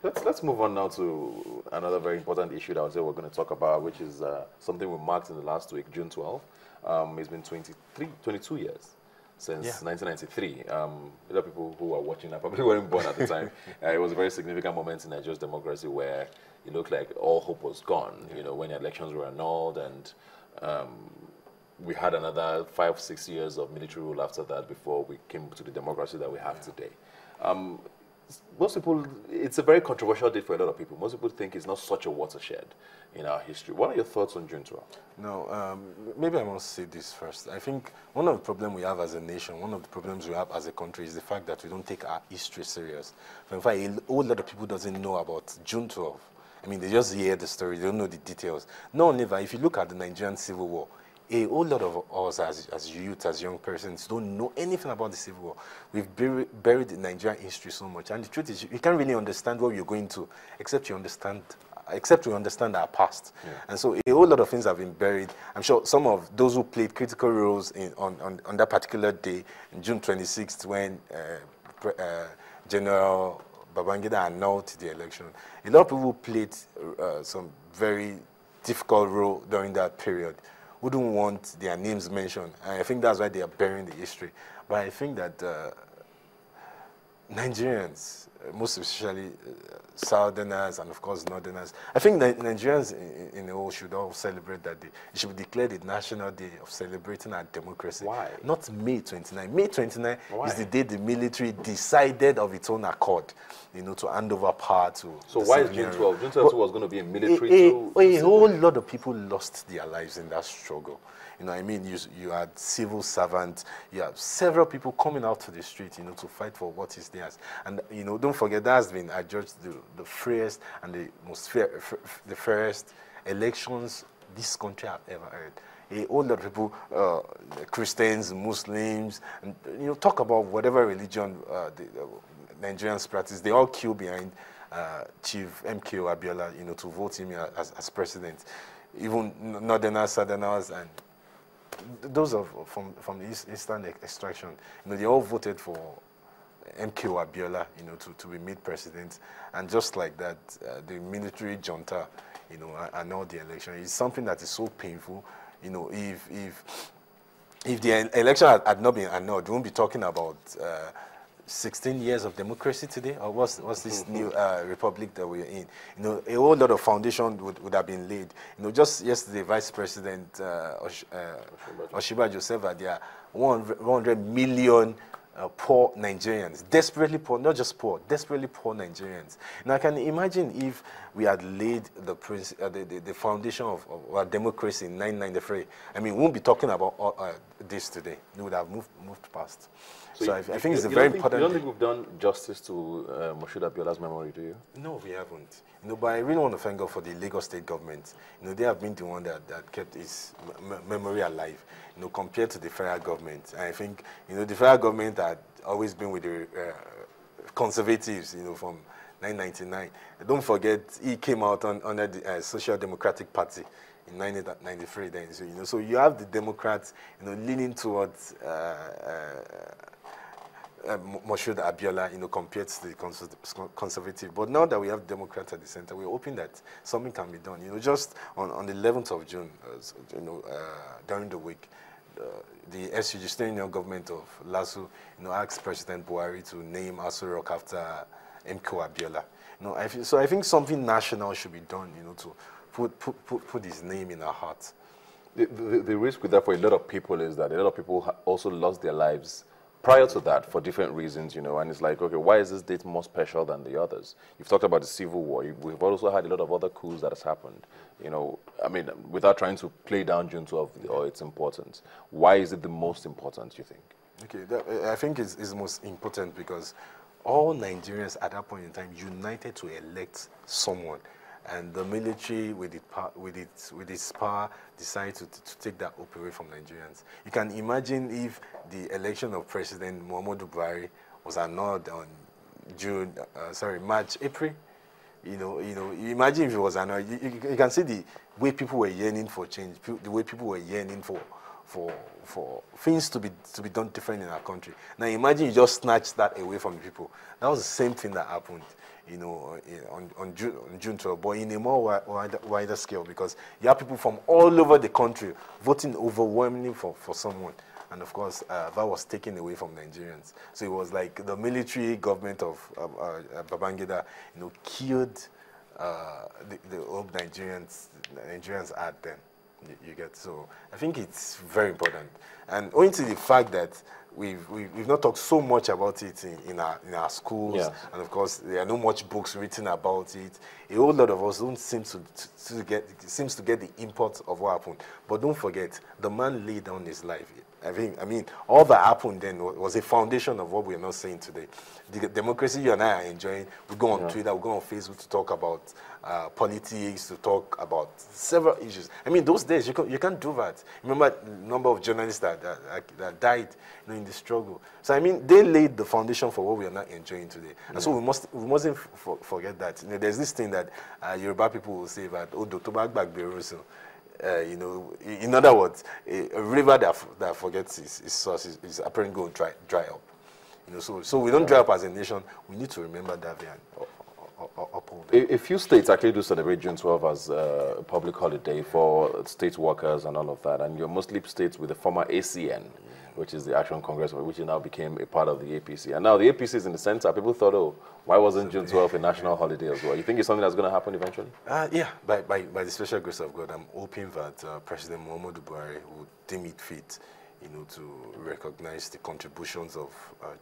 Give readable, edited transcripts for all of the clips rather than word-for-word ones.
Let's move on now to another very important issue that I was say we're going to talk about, which is something we marked in the last week, June 12th. It's been 22 years since 1993. A lot of people who are watching that probably weren't born at the time. It was a very significant moment in Nigeria's democracy where it looked like all hope was gone, you know, when elections were annulled, and we had another 5-6 years of military rule after that before we came to the democracy that we have today. Most people, it's a very controversial date for a lot of people. Most people think it's not such a watershed in our history. What are your thoughts on June 12th? No, maybe I must say this first. I think one of the problems we have as a nation, one of the problems we have as a country is the fact that we don't take our history serious. In fact, a whole lot of people doesn't know about June 12th. I mean, they just hear the story, they don't know the details. No, never. If you look at the Nigerian Civil War, a whole lot of us as youth, as young persons, don't know anything about the Civil War. We've buried the Nigerian history so much. And the truth is, you can't really understand what you're going to, except you understand our past. Yeah. And so a whole lot of things have been buried. I'm sure some of those who played critical roles on that particular day, in June 26th, when General Babangida annulled the election, a lot of people played some very difficult role during that period. Wouldn't want their names mentioned. And I think that's why they are burying the history. But I think that Nigerians, most especially Southerners and of course Northerners, I think that Nigerians in the whole should all celebrate that day. It should be declared a national day of celebrating our democracy. Why? Not May 29. May 29 is the day the military decided of its own accord, you know, to hand over power to. So why is June 12? June 12 was going to be a military too. A whole lot of people lost their lives in that struggle. You know, I mean, you had civil servants, you have several people coming out to the street, you know, to fight for what is theirs. And, you know, don't forget, that has been adjudged the freest and the most the fairest elections this country have ever heard. A whole lot of people, Christians, Muslims, and, you know, talk about whatever religion the Nigerians practice, they all queue behind Chief Kikiowo Ileowo, you know, to vote him as president. Even Northerners, Southerners, and those from the Eastern extraction, you know, they all voted for Kikiowo Ileowo, you know, to be made president. And just like that, the military junta, you know, annulled the election. It's something that is so painful. You know, if the election had not been annulled, we won't be talking about 16 years of democracy today, or what's this new republic that we're in? You know, a whole lot of foundation would have been laid. You know, just yesterday, Vice President Oshiba Joseph had there 100 million poor Nigerians, desperately poor, not just poor, desperately poor Nigerians. Now, I can imagine if we had laid the foundation of our democracy in 1993. I mean, we won't be talking about this today. We would have moved past. So I think it's a very important. You don't think we've done justice to Moshood Abiola's memory, do you? No, we haven't. You know, but I really want to thank God for the Lagos State government. You know, they have been the one that kept his memory alive, you know, compared to the federal government. And I think, you know, the federal government had always been with the conservatives, you know, from 1999. Don't forget, he came out under the Social Democratic Party in 1993 then. So, you know, so you have the Democrats, you know, leaning towards Moshood Abiola, you know, compared to the conservative. But now that we have Democrats at the center, we're hoping that something can be done. You know, just on the 11th of June, you know, during the week, the SUG, State Union Government of LASU, you know, asked President Buhari to name Aso Rock after Kikiowo Ileowo. You know, I think something national should be done, you know, to put his name in our hearts. The risk with that for a lot of people is that a lot of people also lost their lives prior to that for different reasons, you know, and it's like, okay, why is this date more special than the others? You've talked about the Civil War. We've also had a lot of other coups that has happened, you know. I mean, without trying to play down June 12 or its importance, why is it the most important, you think? Okay, I think it's most important because all Nigerians at that point in time united to elect someone. And the military, with its power, decided to take that hope away from Nigerians. You can imagine if the election of President Muhammadu Buhari was annulled on March, April. You imagine if it was annulled. You can see the way people were yearning for change, the way people were yearning for things to be done different in our country. Now imagine you just snatch that away from the people. That was the same thing that happened, you know, on June 12th, but in a more wider scale, because you have people from all over the country voting overwhelmingly for someone. And of course, that was taken away from Nigerians. So it was like the military government of Babangida, you know, killed the old Nigerians had then. You get. So I think it's very important, and owing to the fact that we've not talked so much about it in our schools, yeah. And of course there are no much books written about it. A whole lot of us don't seem to get the import of what happened. But don't forget, the man laid down his life. I mean, all that happened then was a foundation of what we are not saying today. The democracy you and I are enjoying, we go on Twitter, we go on Facebook to talk about politics, to talk about several issues. I mean, those days, you can't do that. Remember the number of journalists that died, you know, in the struggle. So, I mean, they laid the foundation for what we are not enjoying today. And so we mustn't forget that. You know, there's this thing that Yoruba people will say that, oh, Dr. Bagberoso. You know, in other words, a river that forgets its source is apparently going to dry up. You know, so we don't dry up as a nation. We need to remember that and uphold it. A few states actually do celebrate June 12 as a public holiday for state workers and all of that. And you're mostly states with the former ACN, which is the Action Congress, which now became a part of the APC. And now the APC is in the center. People thought, oh, why wasn't June 12 a national holiday as well? You think it's something that's going to happen eventually? Yeah, by the special grace of God, I'm hoping that President Buhari would deem it fit, you know, to recognize the contributions of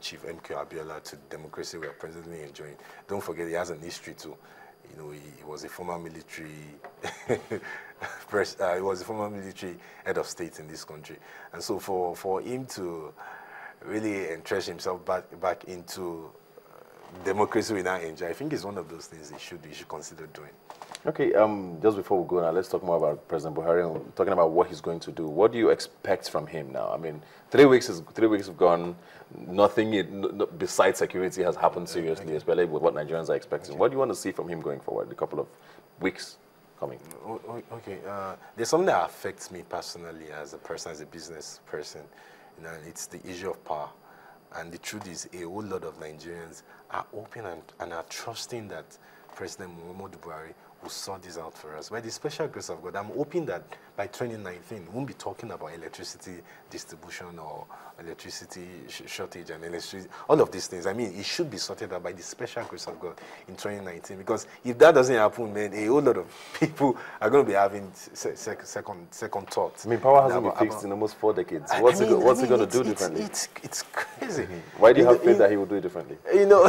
Chief M.K. Abiola to democracy we are presently enjoying. Don't forget, he has an history too. You know, he was a former military he was a former military head of state in this country. And so for him to really entrench himself back into democracy we now enjoy, I think it's one of those things he should consider doing. Okay, just before we go now, let's talk more about President Buhari and talking about what he's going to do. What do you expect from him now? I mean, 3 weeks have gone. Nothing besides security has happened seriously, especially with what Nigerians are expecting. Okay. What do you want to see from him going forward? A couple of weeks coming. Okay, there's something that affects me personally as a person, as a business person. You know, it's the issue of power. And the truth is, a whole lot of Nigerians are open and are trusting that President Buhari will sort this out for us. By the special grace of God, I'm hoping that by 2019, we won't be talking about electricity distribution or electricity shortage and electricity, all of these things. I mean, it should be sorted out by the special grace of God in 2019. Because if that doesn't happen, man, a whole lot of people are going to be having second thoughts. I mean, power hasn't been fixed in almost 4 decades. What's he going to do differently? It's crazy. Why do you have faith that he will do it differently? You know,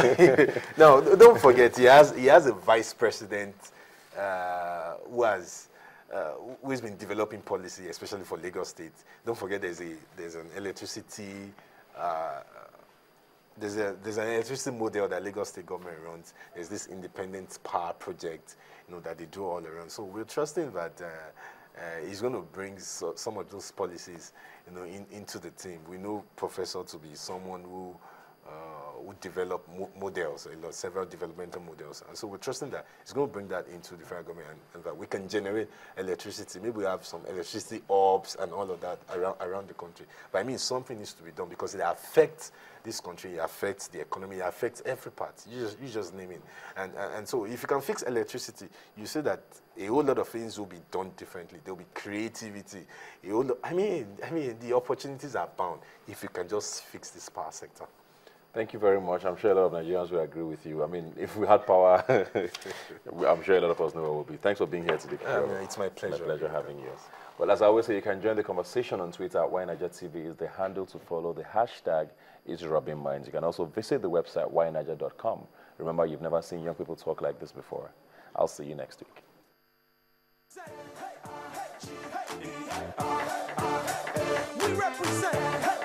no, don't forget, he has a vice president who has been developing policy, especially for Lagos State. Don't forget, there's an electricity model that Lagos State government runs. There's this independent power project, you know, that they do all around. So we're trusting that he's going to bring some of those policies, you know, into the team. We know Professor to be someone who would develop models, several developmental models. And so we're trusting that it's going to bring that into the federal government and that we can generate electricity. Maybe we have some electricity hubs and all of that around the country. But I mean, something needs to be done because it affects this country, it affects the economy, it affects every part. You just name it. And so if you can fix electricity, you say that a whole lot of things will be done differently. There will be creativity. I mean, the opportunities are bound if you can just fix this power sector. Thank you very much. I'm sure a lot of Nigerians will agree with you. I mean, if we had power, I'm sure a lot of us know where we'll be. Thanks for being here today. It's my pleasure. My pleasure having you. Well, as I always say, you can join the conversation on Twitter. WhyNigerTV is the handle to follow. The hashtag is Rubbin Minds. You can also visit the website, whyniger.com. Remember, you've never seen young people talk like this before. I'll see you next week. We represent.